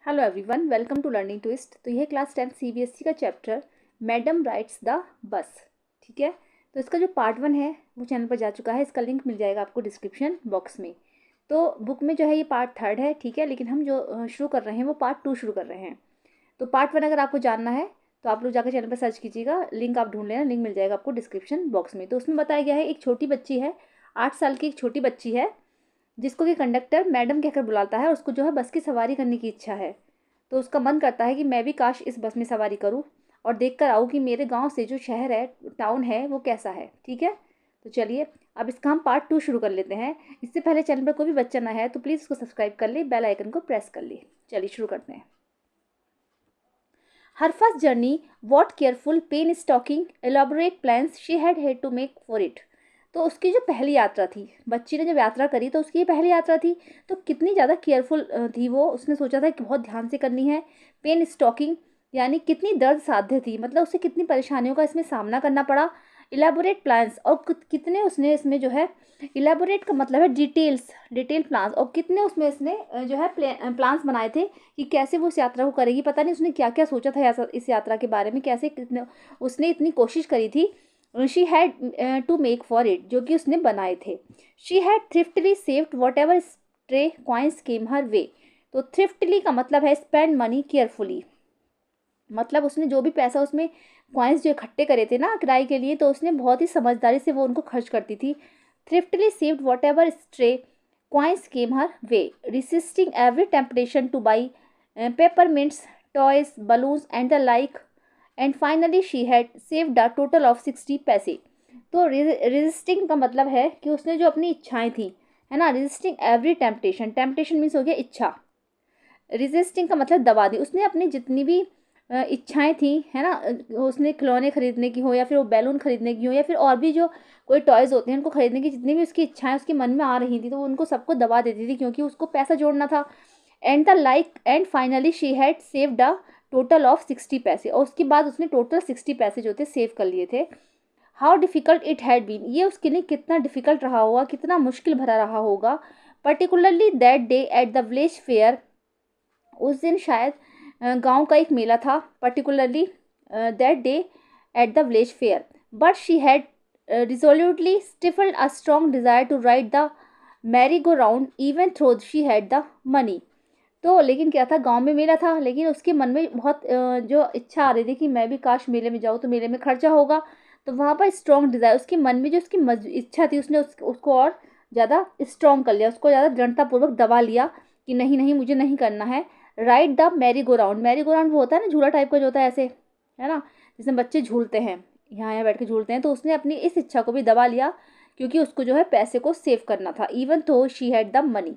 Hello everyone, welcome to learning twist. तो यह class 10 CBSE का chapter madam rides the bus. ठीक है, तो इसका जो पार्ट 1 है वो चैनल पर जा चुका है। इसका लिंक मिल जाएगा आपको डिस्क्रिप्शन बॉक्स में। तो बुक में जो है ये पार्ट 3 है। ठीक है, लेकिन हम जो शुरू कर रहे हैं वो पार्ट 2 शुरू कर रहे हैं। तो पार्ट 1 अगर आपको जानना है तो आप लोग जाकर चैनल पर सर्च कीजिएगा, लिंक आप ढूंढ लेना, लिंक मिल जाएगा आपको डिस्क्रिप्शन बॉक्स में। तो उसमें बताया गया है एक छोटी बच्ची है, 8 साल की एक छोटी बच्ची है, जिसको कि कंडक्टर मैडम कहकर बुलाता है और उसको जो है बस की सवारी करने की इच्छा है। तो उसका मन करता है कि मैं भी काश इस बस में सवारी करूं और देख कर आऊँ कि मेरे गांव से जो शहर है, टाउन है, वो कैसा है। ठीक है, तो चलिए अब इसका हम पार्ट 2 शुरू कर लेते हैं। इससे पहले चैनल पर कोई भी बच्चा ना है तो प्लीज़ उसको सब्सक्राइब कर ले, बेल आइकन को प्रेस कर ले। चलिए शुरू करते हैं। Her first journey, what careful pen stocking elaborate plans she had to make for it. तो उसकी जो पहली यात्रा थी, बच्ची ने जब यात्रा करी तो उसकी ये पहली यात्रा थी, तो कितनी ज़्यादा केयरफुल थी वो। उसने सोचा था कि बहुत ध्यान से करनी है। पेन स्टॉकिंग यानी कितनी दर्द साध्य थी, मतलब उसे कितनी परेशानियों का इसमें सामना करना पड़ा। इलेबोरेट प्लान्स, और कितने उसने इसमें जो है, इलेबोरेट का मतलब है डिटेल प्लान्स, और कितने उसमें इसने जो है प्लान्स बनाए थे कि कैसे वो इस यात्रा को करेगी। पता नहीं उसने क्या क्या सोचा था इस यात्रा के बारे में, कैसे कितने उसने इतनी कोशिश करी थी। She had to make for it, जो कि उसने बनाए थे। She had thriftily saved whatever stray coins came her way. तो थ्रिफ्टली का मतलब है स्पेंड मनी केयरफुली, मतलब उसने जो भी पैसा उसमें कॉइन्स जो इकट्ठे करे थे ना किराए के लिए, तो उसने बहुत ही समझदारी से वो उनको खर्च करती थी। Thriftily saved whatever stray coins came her way, resisting every temptation to buy peppermints, toys, balloons and the like, and finally she had saved a total of 60 पैसे। तो रेजिस्टिंग का मतलब है कि उसने जो अपनी इच्छाएं थी, है ना, resisting every temptation, temptation means हो गया इच्छा, रेजिस्टिंग का मतलब दबा दी। उसने अपनी जितनी भी इच्छाएं थी, है ना, उसने खिलौने खरीदने की हो या फिर वो बैलून खरीदने की हो या फिर और भी जो कोई टॉयज़ होते हैं उनको खरीदने की, जितनी भी उसकी इच्छाएं उसके मन में आ रही थी तो वो उनको सबको दबा देती थी, क्योंकि उसको पैसा जोड़ना था। And finally she had saved a total of 60 पैसे, और उसके बाद उसने टोटल 60 पैसे जो थे सेव कर लिए थे। How difficult it had been, ये उसके लिए कितना डिफ़िकल्ट रहा होगा, कितना मुश्किल भरा रहा होगा। Particularly that day at the village fair, उस दिन शायद गांव का एक मेला था। Particularly that day at the village fair, but she had resolutely stifled a strong desire to ride the merry go round even though she had the money. तो लेकिन क्या था, गांव में मेला था, लेकिन उसके मन में बहुत जो इच्छा आ रही थी कि मैं भी काश मेले में जाऊँ, तो मेले में खर्चा होगा। तो वहाँ पर स्ट्रॉन्ग डिज़ायर, उसके मन में जो उसकी इच्छा थी, उसने उसको और ज़्यादा स्ट्रॉन्ग कर लिया, उसको ज़्यादा दृढ़तापूर्वक दबा लिया कि नहीं नहीं, मुझे नहीं करना है। Ride the merry go round, Mary go round वो होता है ना, झूला टाइप का जो होता है ऐसे, है ना, जिसमें बच्चे झूलते हैं, यहाँ यहाँ बैठ के झूलते हैं। तो उसने अपनी इस इच्छा को भी दबा लिया, क्योंकि उसको जो है पैसे को सेव करना था, इवन तो she had the money.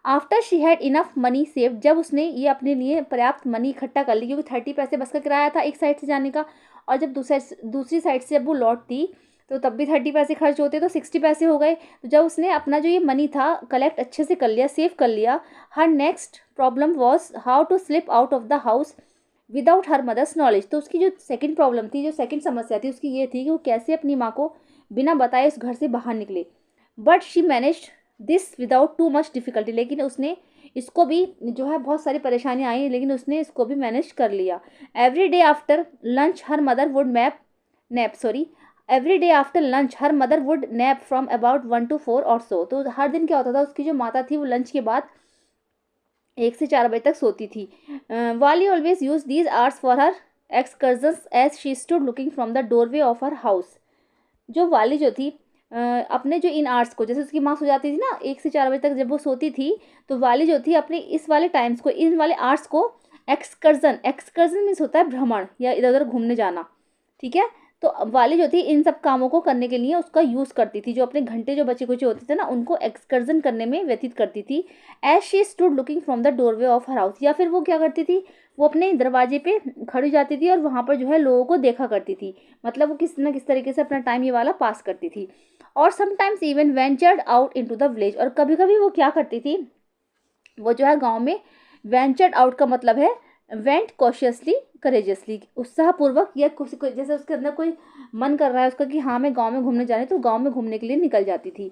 After she had enough money save, जब उसने ये अपने लिए पर्याप्त मनी इकट्ठा कर ली, क्योंकि 30 पैसे बस का किराया था एक साइड से जाने का, और जब दूसरी साइड से जब वो लौटती तो तब भी 30 पैसे खर्च होते, तो 60 पैसे हो गए। तो जब उसने अपना जो ये मनी था कलेक्ट अच्छे से कर लिया, सेव कर लिया, her next problem was how to slip out of the house without her mother's knowledge. तो उसकी जो सेकंड प्रॉब्लम थी, जो सेकंड समस्या थी उसकी ये थी कि वो कैसे अपनी माँ को बिना बताए उस घर से बाहर निकले। But she managed this without too much difficulty, लेकिन उसने इसको भी जो है, बहुत सारी परेशानियाँ आई लेकिन उसने इसको भी मैनेज कर लिया। Every day after lunch her mother would every day after lunch her mother would nap from about 1 to 4 और सो। तो हर दिन क्या होता था, उसकी जो माता थी वो लंच के बाद 1 से 4 बजे तक सोती थी। Valli always use these hours for her excursions as she stood looking from the doorway of her house. जो वाली जो थी, अपने जो इन आर्ट्स को, जैसे उसकी माँ सो जाती थी ना 1 से 4 बजे तक जब वो सोती थी, तो वाली जो थी अपने इस वाले टाइम्स को, इन वाले आर्ट्स को एक्सकर्जन, एक्सकर्जन मीन्स होता है भ्रमण या इधर उधर घूमने जाना। ठीक है, तो वाली जो थी इन सब कामों को करने के लिए उसका यूज़ करती थी, जो अपने घंटे जो बचे कुचे होते थे ना उनको एक्सकर्जन करने में व्यतीत करती थी। As she stood looking from the doorway of her house, या फिर वो क्या करती थी, वो अपने दरवाजे पे खड़ी जाती थी और वहाँ पर जो है लोगों को देखा करती थी, मतलब वो किस न किस तरीके से अपना टाइम ये वाला पास करती थी। और sometimes even ventured out into the village, और कभी कभी वो क्या करती थी, वो जो है गांव में, वेंचर्ड आउट का मतलब है वेंट कॉशियसली करेजियसली, उत्साहपूर्वक, या जैसे उसके अंदर कोई मन कर रहा है उसका कि हाँ मैं गांव में घूमने जाने, तो गांव में घूमने के लिए निकल जाती थी।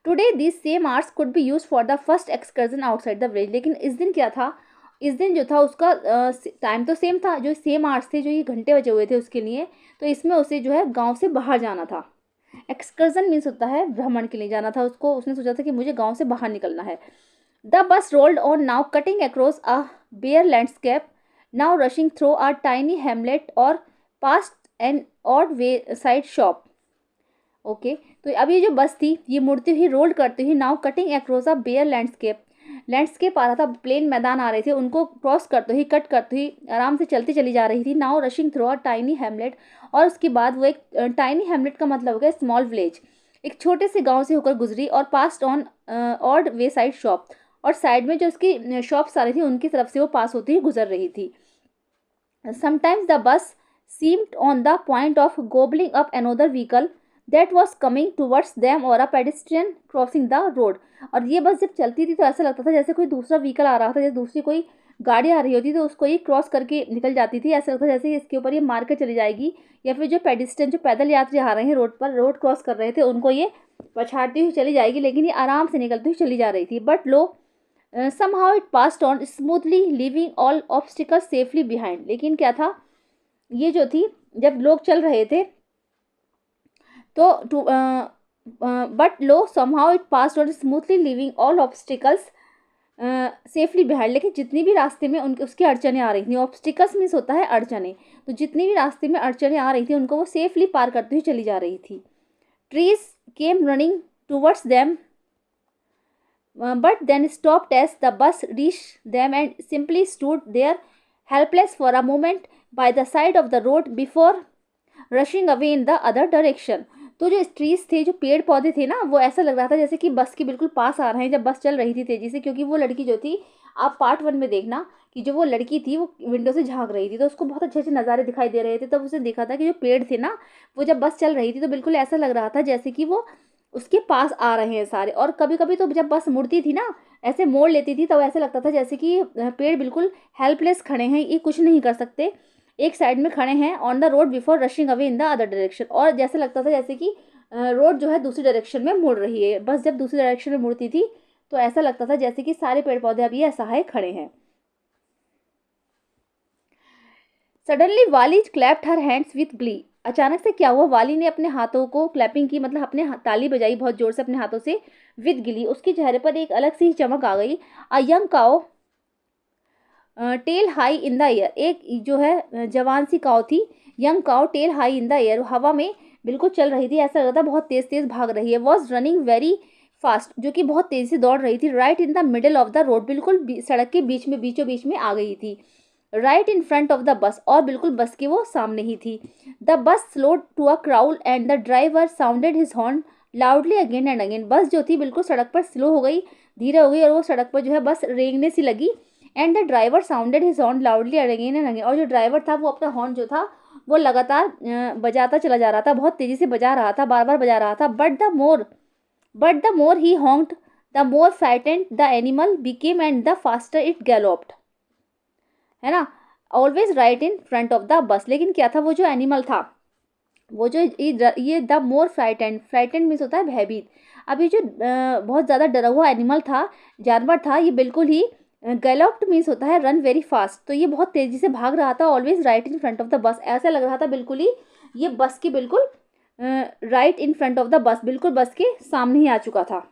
Today this same arts could be use for the first excursion outside the village, लेकिन इस दिन क्या था, इस दिन जो था उसका टाइम तो सेम था, जो सेम आवर्स थे, जो ये घंटे बचे हुए थे उसके लिए। तो इसमें उसे जो है गांव से बाहर जाना था। एक्सकर्जन मीन्स होता है भ्रमण के लिए जाना था उसको, उसने सोचा था कि मुझे गांव से बाहर निकलना है। The bus rolled on, now cutting across a bare landscape, now rushing through a tiny hamlet और past an odd wayside shop. Okay, तो अब ये जो बस थी ये मुड़ती हुई रोल करती हुई now cutting across a bare landscape, landscape आ रहा था, प्लेन मैदान आ रहे थे, उनको क्रॉस करते हुए कट करते हुई आराम से चलती चली जा रही थी। Now rushing through a tiny hamlet, और उसके बाद वो एक टाइनी हेमलेट का मतलब हो गया स्मॉल विलेज, एक छोटे से गांव से होकर गुजरी। और past on odd wayside shop, और साइड में जो उसकी शॉप्स आ रही थी उनकी तरफ से वो पास होती हुई गुजर रही थी। Sometimes the bus seemed on the point of gobbling up another vehicle that was coming towards them or a pedestrian crossing the road। और ये बस जब चलती थी तो ऐसा लगता था जैसे कोई दूसरा व्हीकल आ रहा था, जैसे दूसरी कोई गाड़ी आ रही होती तो उसको ये क्रॉस करके निकल जाती थी। ऐसा लगता था जैसे इसके ऊपर ये मार कर चली जाएगी, या फिर जो पेडिस्ट्रियन जो पैदल यात्री आ रहे हैं रोड पर, रोड क्रॉस कर रहे थे, उनको ये पछाड़ती हुई चली जाएगी, लेकिन ये आराम से निकलती हुई चली जा रही थी। But low somehow it passed on smoothly leaving all obstacles safely behind। लेकिन क्या था, ये जो थी जब लोग चल रहे थे तो but low somehow it passed on smoothly leaving all obstacles safely behind. लेकिन जितनी भी रास्ते में उनके उसकी अड़चने आ रही थी, ऑब्स्टिकल्स मीन्स होता है अड़चने, तो जितनी भी रास्ते में अड़चने आ रही थी उनको वो सेफली पार करती हुई चली जा रही थी। Trees came running towards them, but then stopped as the bus reached them and simply stood there helpless for a moment by the side of the road before rushing away in the other direction। तो जो trees थे, जो पेड़ पौधे थे ना, वो ऐसा लग रहा था जैसे कि बस के बिल्कुल पास आ रहे हैं जब बस चल रही थी तेजी से। क्योंकि वो लड़की जो थी, आप पार्ट 1 में देखना कि जो वो लड़की थी वो विंडो से झांक रही थी तो उसको बहुत अच्छे अच्छे नज़ारे दिखाई दे रहे थे। तब उसने देखा था कि जो पेड़ थे ना, वो जब बस चल रही थी तो बिल्कुल ऐसा लग रहा था जैसे कि वो उसके पास आ रहे हैं सारे। और कभी कभी तो जब बस मुड़ती थी ना, ऐसे मोड़ लेती थी, तब ऐसे लगता था जैसे कि पेड़ बिल्कुल हेल्पलेस खड़े हैं, ये कुछ नहीं कर सकते, एक साइड में खड़े हैं on the road before rushing away in the other direction. और जैसे लगता था जैसे कि रोड जो है दूसरी डायरेक्शन में मुड़ रही है। बस जब दूसरी डायरेक्शन में मुड़ती थी तो ऐसा लगता था जैसे कि सारे पेड़ पौधे अभी असहाय खड़े हैं। सडनली वाली clapped her hands with Glee. अचानक से क्या हुआ, वाली ने अपने हाथों को क्लैपिंग की, मतलब अपने ताली बजाई बहुत जोर से अपने हाथों से, विद गिली, उसके चेहरे पर एक अलग सी चमक आ गई। A young cow tail high in the air, एक जो है जवान सी काओ थी, young cow tail high in the air, हवा में बिल्कुल चल रही थी, ऐसा लग रहा था बहुत तेज तेज भाग रही है। वॉज रनिंग वेरी फास्ट, जो कि बहुत तेजी से दौड़ रही थी। Right in the middle of the road, बिल्कुल सड़क के बीच में, बीचों बीच में आ गई थी। Right in front of the bus, और बिल्कुल बस के वो सामने ही थी। The bus slowed to a crawl and the driver sounded his horn loudly again and again. Bus जो थी बिल्कुल सड़क पर स्लो हो गई, धीरे हो गई, और वो सड़क पर जो है बस रेंगने सी लगी। And the driver sounded his horn loudly again and again, और जो ड्राइवर था वो अपना हॉर्न जो था वो लगातार बजाता चला जा रहा था, बहुत तेजी से बजा रहा था, बार बार बजा रहा था। But the more he honked the more frightened the animal became and the faster it galloped, है ना, always right in front of the bus. लेकिन क्या था, वो जो एनिमल था, वो जो ये the more frightened, frightened means होता है भयभीत। अब ये जो बहुत ज़्यादा डरा हुआ एनिमल था, जानवर था, ये बिल्कुल ही गैलोप्ड मीन्स होता है रन वेरी फास्ट, तो ये बहुत तेज़ी से भाग रहा था। Always right in front of the बस, ऐसा लग रहा था बिल्कुल ही ये बस के बिल्कुल right in front of the bus, बिल्कुल बस के सामने ही आ चुका था।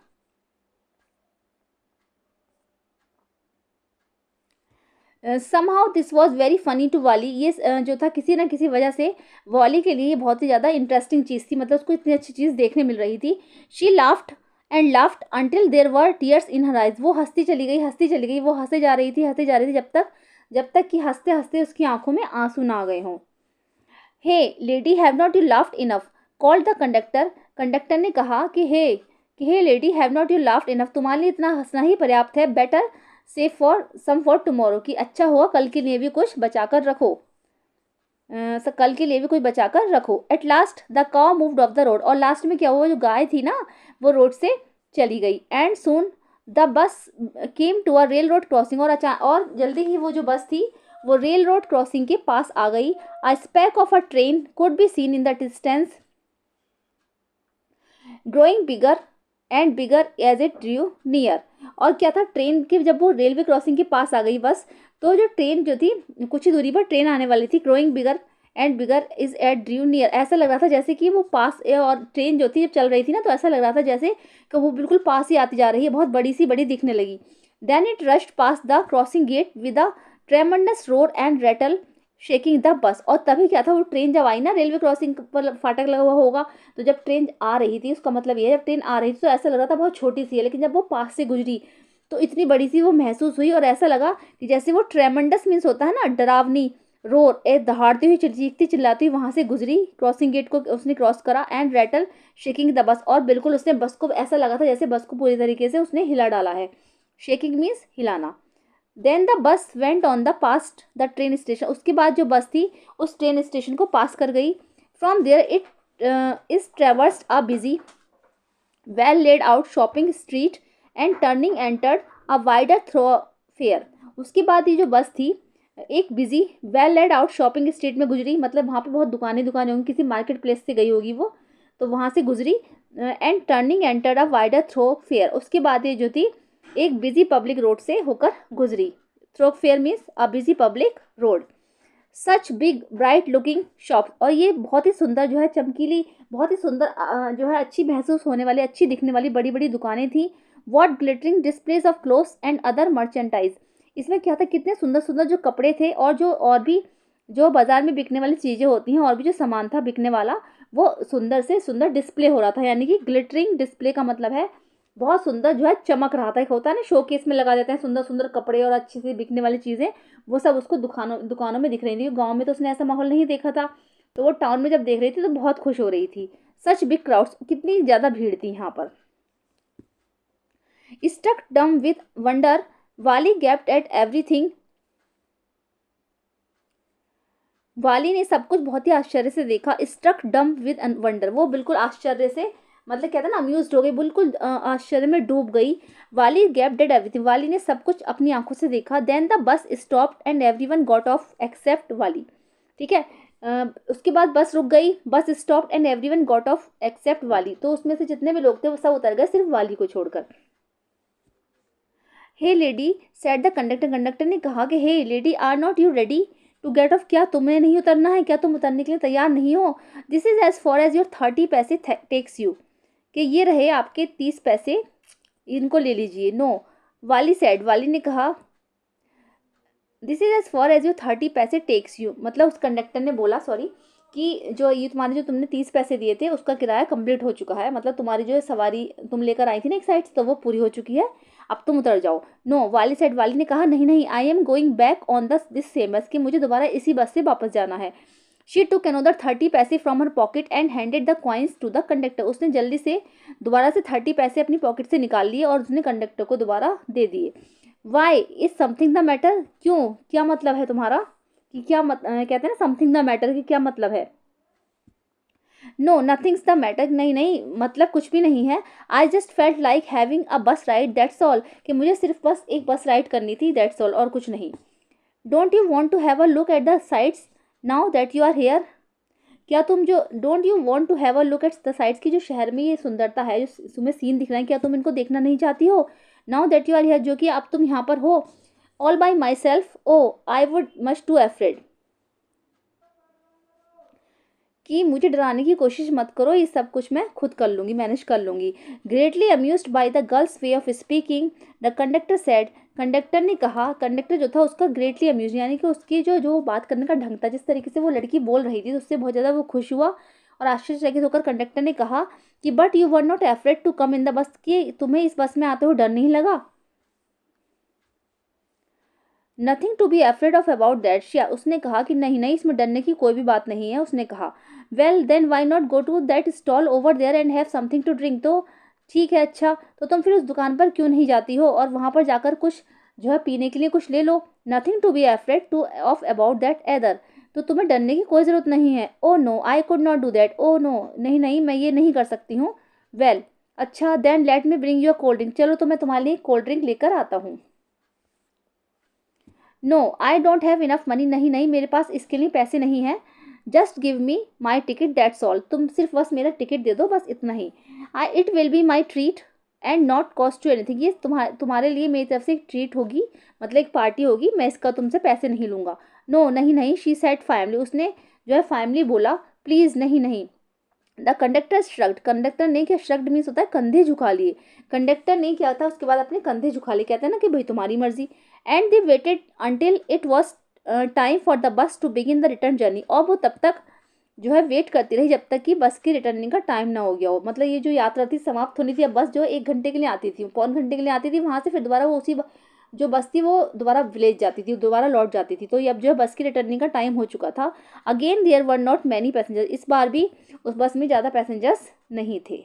Somehow this was very funny to Valli, ये जो था किसी ना किसी वजह से वाली के लिए बहुत ही ज़्यादा इंटरेस्टिंग चीज़ थी, मतलब उसको इतनी अच्छी चीज़ देखने मिल रही थी। She laughed and laughed until there were tears in her eyes, वो हंसती चली गई, हंसती चली गई, वो हंसे जा रही थी, हंसते जा रही थी, जब तक कि हंसते हंसते उसकी आंखों में आंसू ना आ गए हों। Hey lady have not you laughed enough, called the conductor, conductor ने कहा कि hey lady have not you laughed enough, तुम्हारे लिए इतना हंसना ही पर्याप्त है। Better save for some for tomorrow, कि अच्छा हुआ कल के लिए भी कुछ बचा कर रखो, कल के लिए भी कुछ बचा कर रखो। At last the cow moved of the road, और लास्ट में क्या हुआ, जो गाय थी ना वो रोड से चली गई। And soon the bus came to a railroad crossing, और जल्दी ही वो जो बस थी वो रेल रोड क्रॉसिंग के पास आ गई। A speck of a train could be seen in the distance growing bigger and bigger as it drew near. और क्या था, ट्रेन के जब वो रेलवे क्रॉसिंग के पास आ गई बस, तो जो ट्रेन जो थी, कुछ ही दूरी पर ट्रेन आने वाली थी। Growing bigger and bigger as it drew near, ऐसा लग रहा था जैसे कि वो पास, और ट्रेन जो थी जब चल रही थी ना, तो ऐसा लग रहा था जैसे कि वो बिल्कुल पास ही आती जा रही है, बहुत बड़ी सी बड़ी दिखने लगी। Then it rushed past the crossing gate with a tremendous roar and rattle shaking the bus. और तभी क्या था, वो ट्रेन जब आई ना, रेलवे क्रॉसिंग पर फाटक लगा हुआ होगा, तो जब ट्रेन आ रही थी, उसका मतलब ये है जब ट्रेन आ रही थी तो ऐसा लग रहा था बहुत छोटी सी है, लेकिन जब वो पास से गुजरी तो इतनी बड़ी सी वो महसूस हुई, और ऐसा लगा कि जैसे वो ट्रेमेंडस मीन्स होता है ना डरावनी, रोर, ए दहाड़ती हुई, चीखती चिल्लाती हुई वहां से गुजरी, क्रॉसिंग गेट को उसने क्रॉस करा, and rattle shaking the bus, और बिल्कुल उसने बस को, ऐसा लगा था जैसे बस को पूरी तरीके से उसने हिला डाला है। शेकिंग मीन्स हिलाना। Then the bus went on the past the train station, उसके बाद जो बस थी उस ट्रेन स्टेशन को पास कर गई। From there it is traversed a busy well laid out shopping street and turning entered a wider thoroughfare. उसके बाद ये जो बस थी एक busy well laid out shopping street में गुजरी, मतलब वहाँ पे बहुत दुकानें दुकानें होंगी, किसी मार्केट प्लेस से गई होगी वो, तो वहाँ से गुजरी। And turning entered a wider thoroughfare, उसके बाद ये जो थी एक बिजी पब्लिक रोड से होकर गुजरी। Thoroughfare means a busy public road. Such big bright looking shop, और ये बहुत ही सुंदर जो है, चमकीली, बहुत ही सुंदर जो है, अच्छी महसूस होने वाली, अच्छी दिखने वाली बड़ी बड़ी दुकानें थी। What glittering displays of clothes and other merchandise, इसमें क्या था, कितने सुंदर सुंदर जो कपड़े थे, और जो और भी जो बाजार में बिकने वाली चीज़ें होती हैं, और भी जो सामान था बिकने वाला, वो सुंदर से सुंदर डिस्प्ले हो रहा था। यानी कि ग्लिटरिंग डिस्प्ले का मतलब है बहुत सुंदर जो है चमक रहा था। एक होता है ना शोकेस में लगा देते हैं सुंदर सुंदर कपड़े और अच्छी सी बिकने वाली चीज़ें, वो सब उसको दुकानों में दिख रही थी। गांव में तो उसने ऐसा माहौल नहीं देखा था, तो वो टाउन में जब देख रही थी तो बहुत खुश हो रही थी। सच बिग क्राउड्स, कितनी ज़्यादा भीड़ थी यहाँ पर। स्ट्रक डम विथ वंडर वाली गैप्ड एट एवरीथिंग, वाली ने सब कुछ बहुत ही आश्चर्य से देखा। स्ट्रक डम विद वंडर, वो बिल्कुल आश्चर्य से, मतलब कहते हैं ना अम्यूज्ड हो गई, बिल्कुल आश्चर्य में डूब गई। वाली गैप डेड एवरीथिंग, वाली ने सब कुछ अपनी आंखों से देखा। Then the bus stopped and everyone got off except Valli, ठीक है। उसके बाद बस रुक गई, bus stopped and everyone got off except Valli, तो उसमें से जितने भी लोग थे वो सब उतर गए सिर्फ वाली को छोड़कर। Hey lady said the conductor, conductor ने कहा कि hey lady are not you ready to get off, क्या तुम्हें नहीं उतरना है, क्या तुम उतरने के लिए तैयार नहीं हो। This is as far as your 30 paise takes you, कि ये रहे आपके 30 पैसे, इनको ले लीजिए। नो वाली सेड, वाली ने कहा this is as far as your 30 paise takes you, मतलब उस कंडक्टर ने बोला, सॉरी, कि जो ये तुम्हारे जो तुमने 30 पैसे दिए थे उसका किराया कंप्लीट हो चुका है, मतलब तुम्हारी जो सवारी तुम लेकर आई थी ना एक साइड से, तो वो पूरी हो चुकी है, अब तुम उतर जाओ। नो वाली साइड, वाली ने कहा नहीं नहीं, I am going back on this same बस, कि मुझे दोबारा इसी बस से वापस जाना है। She took another 30 paise from her pocket and handed the coins to the conductor, उसने जल्दी से दोबारा से 30 पैसे अपनी पॉकेट से निकाल लिए और उसने कंडक्टर को दोबारा दे दिए। Why is something the matter, क्यों, क्या मतलब है तुम्हारा, कि क्या कहते हैं ना समथिंग द मैटर, कि क्या मतलब है। नो नथिंग्स द मैटर, नहीं नहीं मतलब कुछ भी नहीं है। I just felt like having a bus ride that's all, कि मुझे सिर्फ बस एक बस राइड करनी थी, दैट्स ऑल, और कुछ नहीं। Don't you want to have a look at the sights now that you are here, क्या तुम जो don't you want to have a look at the sights की, जो शहर में ये सुंदरता है, जो तुम्हें सीन दिख रहे हैं, क्या तुम इनको देखना नहीं चाहती हो। Now that you are here, जो कि अब तुम यहाँ पर हो। All by myself, oh I would much too afraid, कि मुझे डराने की कोशिश मत करो, ये सब कुछ मैं खुद कर लूँगी, मैनेज कर लूँगी। Greatly amused by the girls way of speaking the conductor said, conductor ने कहा, कंडक्टर जो था उसका ग्रेटली अम्यूज, यानी कि उसकी जो जो बात करने का ढंग था, जिस तरीके से वो लड़की बोल रही थी, तो उससे बहुत ज़्यादा वो खुश हुआ और आश्चर्यचकित होकर कंडक्टर ने कहा कि but you were not afraid to come in the bus, कि तुम्हें इस बस में आते हुए डर नहीं लगा। Nothing to be afraid of about that, उसने कहा कि नहीं नहीं, इसमें डरने की कोई भी बात नहीं है। उसने कहा well then why not go to that stall over there and have something to drink, तो ठीक है, अच्छा तो तुम फिर उस दुकान पर क्यों नहीं जाती हो और वहाँ पर जाकर कुछ जो है पीने के लिए कुछ ले लो। Nothing to be afraid to off about that either, तो तुम्हें डरने की कोई ज़रूरत नहीं है। Oh no I could not do that, oh no नहीं नहीं, मैं ये नहीं कर सकती हूँ। वेल अच्छा then let me bring you a cold drink, चलो तो मैं तुम्हारे लिए कोल्ड ड्रिंक लेकर आता हूँ। No I don't have enough money, नहीं नहीं मेरे पास इसके लिए पैसे नहीं हैं। Just give me my ticket that's all, तुम सिर्फ बस मेरा टिकट दे दो, बस इतना ही। I it will be my treat and not cost you anything, ये तुम्हारे लिए मेरी तरफ से एक ट्रीट होगी, मतलब एक पार्टी होगी, मैं इसका तुमसे पैसे नहीं लूँगा। नो नहीं नहीं, शी सेड फाइमली, उसने जो है फाइमली बोला, प्लीज़ नहीं नहीं। द कंडक्टर श्रग्ड, कंडक्टर ने क्या, श्रग्ड मीन्स होता है कंधे झुका लिए, कंडक्टर ने क्या था उसके बाद अपने कंधे झुका लिए, कहते हैं ना कि भाई तुम्हारी मर्जी। And they waited until it was time for the bus to begin the return journey, और वो तब तक जो है वेट करती रही जब तक कि बस के रिटर्निंग का टाइम ना हो गया हो, मतलब ये जो यात्रा थी समाप्त होनी थी। अब बस जो 1 घंटे के लिए आती थी, पौन घंटे के लिए आती थी, वहाँ से फिर दोबारा वो उसी जो बस थी वो दोबारा विलेज जाती थी, दोबारा लौट जाती थी। तो ये अब जो है बस की रिटर्निंग का टाइम हो चुका था। Again there were not many passengers, इस बार भी उस बस में ज़्यादा पैसेंजर्स नहीं थे।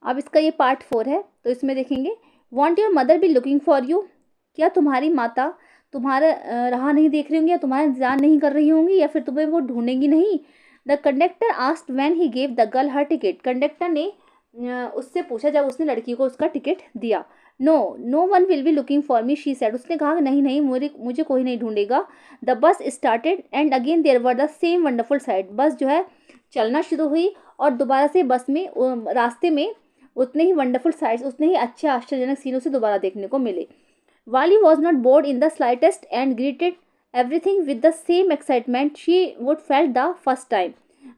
अब इसका ये पार्ट 4 है, तो इसमें देखेंगे want your mother B looking for you, क्या तुम्हारी माता तुम्हारा राह नहीं देख रही होंगी, या तुम्हारा इंतजार नहीं कर रही होंगी, या फिर तुम्हें वो ढूंढेंगी नहीं। The conductor asked when he gave the girl her ticket, conductor ने उससे पूछा जब उसने लड़की को उसका टिकट दिया। No no one will be looking for me, she said, उसने कहा नहीं नहीं, मुझे कोई नहीं ढूंढेगा। The bus started and again there were the same wonderful sight, bus जो है चलना शुरू हुई और दोबारा से बस में रास्ते में उतने ही वंडरफुल साइट्स, उतने ही अच्छे आश्चर्यजनक सीनों से दोबारा देखने को मिले। वाली was not board in the slightest and greeted everything with the same excitement she would felt the first time,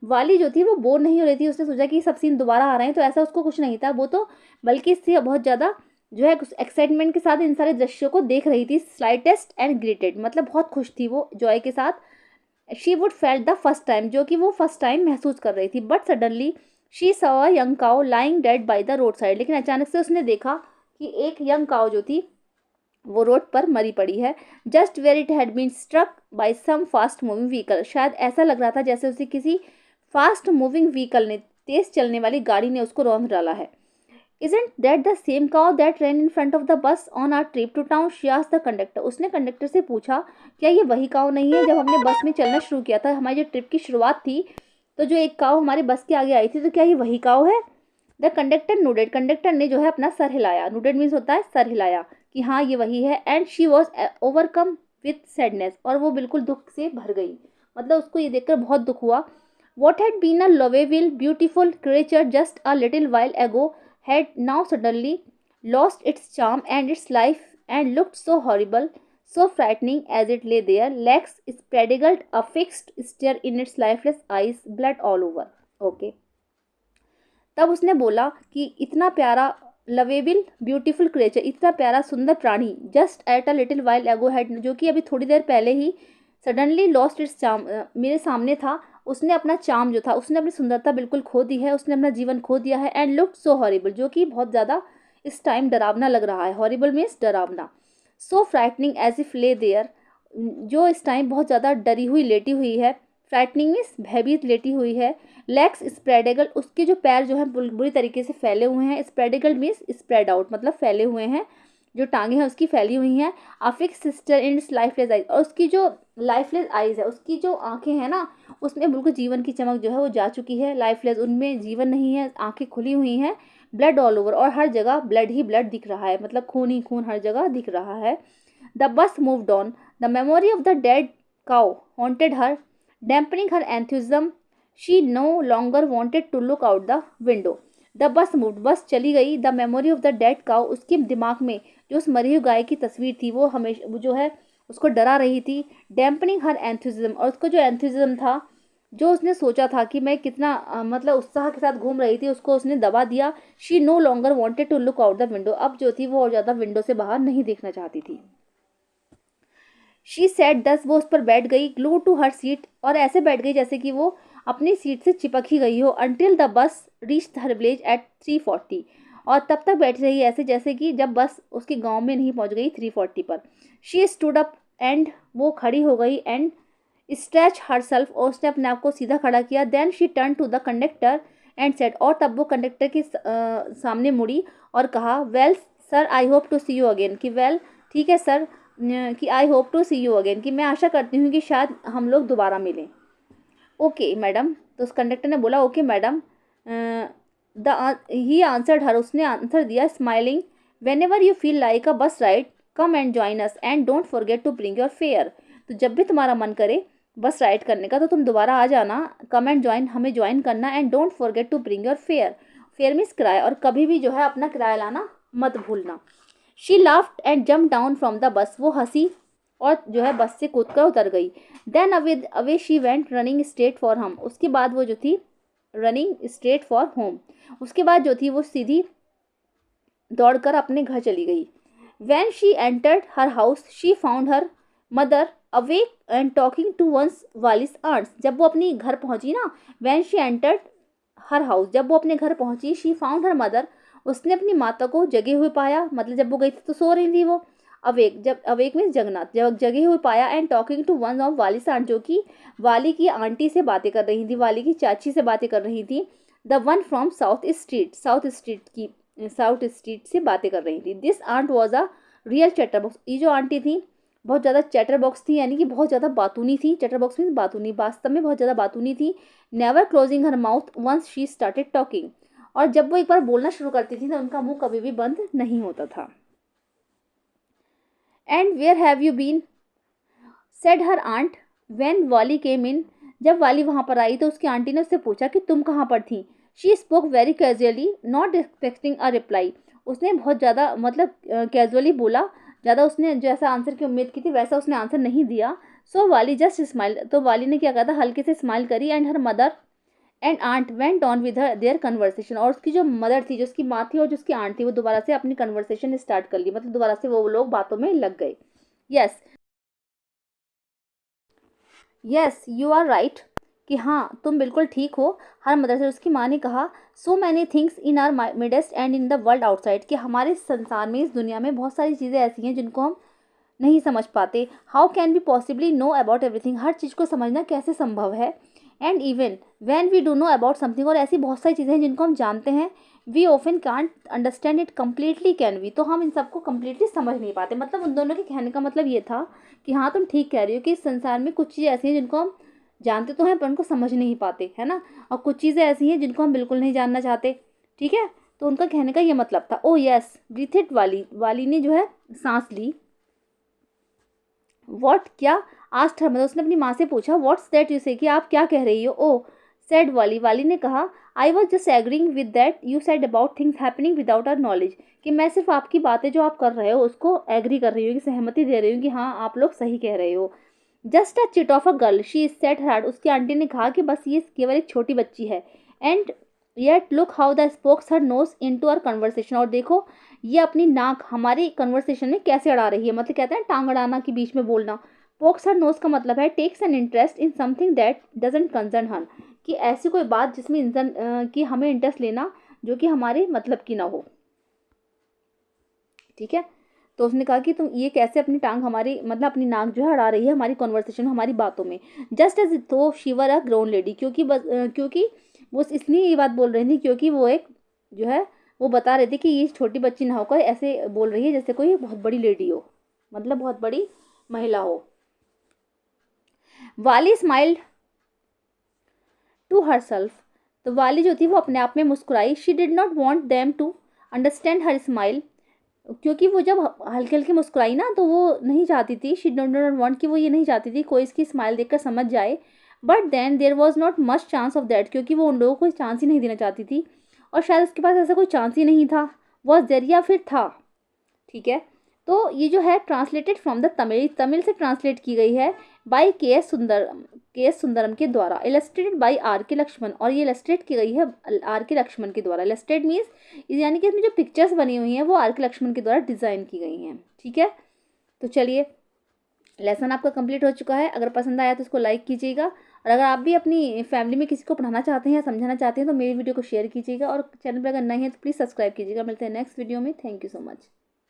वाली जो थी वो बोर नहीं हो रही थी, उसने सोचा कि सब सीन दोबारा आ रहे हैं, तो ऐसा उसको कुछ नहीं था, वो तो बल्कि इससे बहुत ज़्यादा जो है एक्साइटमेंट के साथ इन सारे दृश्यों को देख रही थी। स्लाइटेस्ट एंड ग्रीटेड मतलब बहुत खुश थी वो जॉय के साथ। She would felt the first time, जो कि वो फर्स्ट टाइम महसूस कर रही थी। But suddenly she saw a young cow lying dead by the road side, लेकिन अचानक से उसने देखा कि एक यंग काउ जो थी वो रोड पर मरी पड़ी है। Just where it had been struck by some fast moving vehicle, शायद ऐसा लग रहा था जैसे उसे किसी फास्ट मूविंग व्हीकल ने, तेज चलने वाली गाड़ी ने उसको रौंद डाला है। Isn't that the same cow that ran in front of the bus on our trip to town? She asked the conductor. उसने कंडक्टर से पूछा क्या ये वही काऊ नहीं है जब हमने बस में चलना शुरू किया था, हमारी जो ट्रिप की शुरुआत थी, तो जो एक काऊ हमारे बस के आगे आई थी, तो क्या ये वही काऊ है? द कंडक्टर नोडेड, कंडक्टर ने जो है अपना सर हिलाया, नोडेड मीन्स होता है सर हिलाया, कि हाँ ये वही है। And she was overcome with sadness, और वो बिल्कुल दुख से भर गई, मतलब उसको ये देखकर बहुत दुख हुआ। What had been a lovable beautiful creature just a little while ago had now suddenly lost its charm and its life and looked so horrible, so frightening as it lay there, legs spraddled, a fixed stare in its lifeless eyes, blood all over. Okay. तब उसने बोला कि इतना प्यारा lovable beautiful creature, इतना प्यारा सुंदर प्राणी, just at a little while एगो हैड, जो कि अभी थोड़ी देर पहले he suddenly lost its charm, मेरे सामने था, उसने अपना चार्म जो था, उसने अपनी सुंदरता बिल्कुल खो दी है, उसने अपना जीवन खो दिया है। एंड लुक्ड सो हॉरिबल, जो कि बहुत ज़्यादा इस टाइम डरावना लग रहा है, हॉरिबल मीन्स डरावना। So frightening as if lay there, जो इस टाइम बहुत ज़्यादा डरी हुई लेटी हुई है, फ्राइटनिंग मीन्स भयभीत लेटी हुई है। लेग्स स्प्रेडेगल, उसके जो पैर जो हैं बुरी तरीके से फैले हुए हैं, स्प्रेडेगल मीन्स स्प्रेड आउट मतलब फैले हुए हैं, जो टांगे हैं उसकी फैली हुई हैं। Affix sister in lifeless eyes, और उसकी जो लाइफलेस आइज है, उसकी जो आंखें हैं ना, उसमें बिल्कुल जीवन की चमक जो है वो जा चुकी है, लाइफलेस उनमें जीवन नहीं है, आंखें खुली हुई हैं। ब्लड ऑल ओवर, और हर जगह ब्लड ही ब्लड दिख रहा है, मतलब खून ही खून हर जगह दिख रहा है। The bus moved on, the memory of the dead cow haunted her, dampening her enthusiasm, she no longer wanted to look out the window. The bus moved, bus चली गई। The memory of the dead cow, उसके दिमाग में जो उस मरी हुई गाय की तस्वीर थी वो हमेशा वो जो है उसको डरा रही थी। डैम्पनिंग हर एंथुजम, और उसको जो एंथुजम था, जो उसने सोचा था कि मैं कितना मतलब उत्साह के साथ घूम रही थी, उसको उसने दबा दिया। She no longer wanted to look out the window, अब जो थी वो और ज़्यादा विंडो से बाहर नहीं देखना चाहती थी। शी सेट दस, वो उस पर बैठ गई। ग्लू टू हर सीट, और ऐसे बैठ गई जैसे कि वो अपनी सीट से चिपक ही गई हो। Until the bus reach her village at 3:40, और तब तक बैठी रही ऐसे जैसे कि जब बस उसके गांव में नहीं पहुंच गई 3:40 पर। शी स्टूड अप एंड, वो खड़ी हो गई। एंड स्ट्रेच हर सेल्फ, और उसने अपने आप को सीधा खड़ा किया। Then she turn to the conductor and said, और तब वो कंडक्टर के सामने मुड़ी और कहा, well sir I hope to see you again, कि वेल ठीक है सर, कि I hope to see you again, कि मैं आशा करती हूँ कि शायद हम लोग दोबारा मिलें। ओके मैडम, तो उस कंडक्टर ने बोला okay madam. He answered her, उसने आंसर दिया smiling, whenever you feel like a bus ride come and join us and don't forget to bring your fare, तो जब भी तुम्हारा मन करे बस राइड करने का तो तुम दोबारा आ जाना, कम एंड ज्वाइन, हमें ज्वाइन करना, and don't forget to bring your fare, fare means किराया, और कभी भी जो है अपना किराया लाना मत भूलना। She laughed and jump down from the bus, वो हंसी और जो है बस से कूद कर उतर गई। Then away away she went running straight for home, उसके बाद वो जो थी रनिंग स्ट्रेट फॉर होम, उसके बाद जो थी वो सीधी दौड़कर अपने घर चली गई। When she entered her house she found her mother awake and talking to ones Valli's aunts, जब वो अपनी घर पहुंची ना, when she entered her house, जब वो अपने घर पहुंची, शी फाउंड हर मदर, उसने अपनी माता को जगे हुए पाया, मतलब जब वो गई थी तो सो रही थी वो, अवेक, जब अवेक मीन्स जगना, जब जगे हुए पाया, and talking to one of Valli's aunt, जो कि वाली की आंटी से बातें कर रही थी, वाली की चाची से बातें कर रही थी, the one from south street, south street से बातें कर रही थी। This aunt was a real chatterbox, ये जो आंटी थी बहुत ज़्यादा चैटर बॉक्स थी, यानी कि बहुत ज़्यादा बातूनी थी। चैटर बॉक्स मीन्स बातूनी, वास्तव में बहुत ज़्यादा बातूनी थी। Never closing her mouth once she started talking, और जब वो एक बार बोलना शुरू करती थी तो उनका मुंह कभी भी बंद नहीं होता था। And where have you been said her aunt when Valli came इन, जब वाली वहाँ पर आई तो उसकी आंटी ने उससे पूछा कि तुम कहाँ पर थी। She spoke very casually not expecting a reply, उसने बहुत ज़्यादा मतलब कैजुअली बोला, ज़्यादा उसने जैसा आंसर की उम्मीद की थी वैसा उसने आंसर नहीं दिया। सो वाली जस्ट स्माइल, तो वाली ने क्या कहा था, हल्के से स्माइल करी, and her mother and aunt went on with her their conversation, और उसकी जो मदर थी, जो उसकी माँ थी और जो उसकी आंट थी, वो दोबारा से अपनी कन्वर्सेशन स्टार्ट कर ली, मतलब दोबारा से वो लोग बातों में लग गए। Yes yes you are right, कि हाँ तुम बिल्कुल ठीक हो। हर मदर से उसकी माँ ने कहा, so many things in are midst and in the world outside, कि हमारे संसार में, इस दुनिया में बहुत सारी चीज़ें ऐसी हैं जिनको हम नहीं समझ पाते। How can be possibly know about everything, हर चीज़ को समझना कैसे संभव है। And even when we do know about something, और ऐसी बहुत सारी चीज़ें हैं जिनको हम जानते हैं, we often can't understand it completely can we, तो हम इन सबको कम्प्लीटली समझ नहीं पाते। मतलब उन दोनों के कहने का मतलब ये था कि हाँ तुम ठीक कह रही हो कि इस संसार में कुछ चीज़ें ऐसी हैं जिनको हम जानते तो हैं पर उनको समझ नहीं पाते, है ना, और कुछ चीज़ें ऐसी हैं जिनको हम बिल्कुल नहीं जानना चाहते। ठीक है, तो उनका कहने का ये मतलब था। ओ यस ब्रीथ इट, वाली ने जो है सांस ली। व्हाट, क्या, आस्क्ड हर मदर, उसने अपनी माँ से पूछा, व्हाट्स दैट यू से, कि आप क्या कह रही हो। ओ सेड वाली ने कहा, I was just agreeing with that you said about things happening without our knowledge, कि मैं सिर्फ आपकी बातें जो आप कर रहे हो उसको एग्री कर रही हूँ, कि सहमति दे रही हूँ कि हाँ आप लोग सही कह रहे हो। Just a chit of a girl she said heard, उसकी आंटी ने कहा कि बस ये केवल एक छोटी बच्ची है। And yet look how the spokes her nose into our conversation, और देखो ये अपनी नाक हमारी कन्वर्सेशन में कैसे अड़ा रही है, मतलब कहते हैं टांग अड़ाना कि बीच में बोलना। पोक्स हर नोज का मतलब है takes an interest in something that doesn't concern her, कि ऐसी कोई बात जिसमें इंसान कि हमें इंटरेस्ट लेना जो कि हमारे मतलब की ना हो। ठीक है, तो उसने कहा कि तुम ये कैसे अपनी टांग हमारी मतलब अपनी नाक जो है अड़ा रही है हमारी कॉन्वर्सेशन में, हमारी बातों में। जस्ट एज तो शीवर अ ग्रोन लेडी, क्योंकि बस क्योंकि वो इसलिए ये बात बोल रही थी क्योंकि वो एक जो है वो बता रहे थे कि ये छोटी बच्ची ना होकर ऐसे बोल रही है जैसे कोई बहुत बड़ी लेडी हो, मतलब बहुत बड़ी महिला हो। वाली स्माइल्ड टू हर सेल्फ, तो वाली जो थी वो अपने आप में मुस्कुराई। She did not want them to understand her smile, क्योंकि वो जब हल्के हल्के मुस्कुराई ना तो वो नहीं चाहती थी, शी डोंट नॉट वांट, कि वो ये नहीं चाहती थी कोई इसकी स्माइल देखकर समझ जाए। But then there was not much chance of that, क्योंकि वो उन लोगों को चांस ही नहीं देना चाहती थी, और शायद उसके पास ऐसा कोई चांस ही नहीं था, वह जरिया फिर था। ठीक है, तो ये जो है translated from the Tamil, Tamil से ट्रांसलेट की गई है बाई के एस सुंदरम के द्वारा, इलस्ट्रेटेड बाई आर के लक्ष्मण, और ये इलस्ट्रेट की गई है आर के लक्ष्मण के द्वारा। इलस्ट्रेट मीन्स यानी कि इसमें जो पिक्चर्स बनी हुई हैं वो आर के लक्ष्मण के द्वारा डिज़ाइन की गई हैं। ठीक है, तो चलिए लेसन आपका कंप्लीट हो चुका है। अगर पसंद आया तो इसको लाइक कीजिएगा, और अगर आप भी अपनी फैमिली में किसी को पढ़ाना चाहते हैं या समझाना चाहते हैं तो मेरी वीडियो को शेयर कीजिएगा, और चैनल पर अगर नए हैं तो प्लीज़ सब्सक्राइब कीजिएगा। मिलते हैं नेक्स्ट वीडियो में। Thank you so much.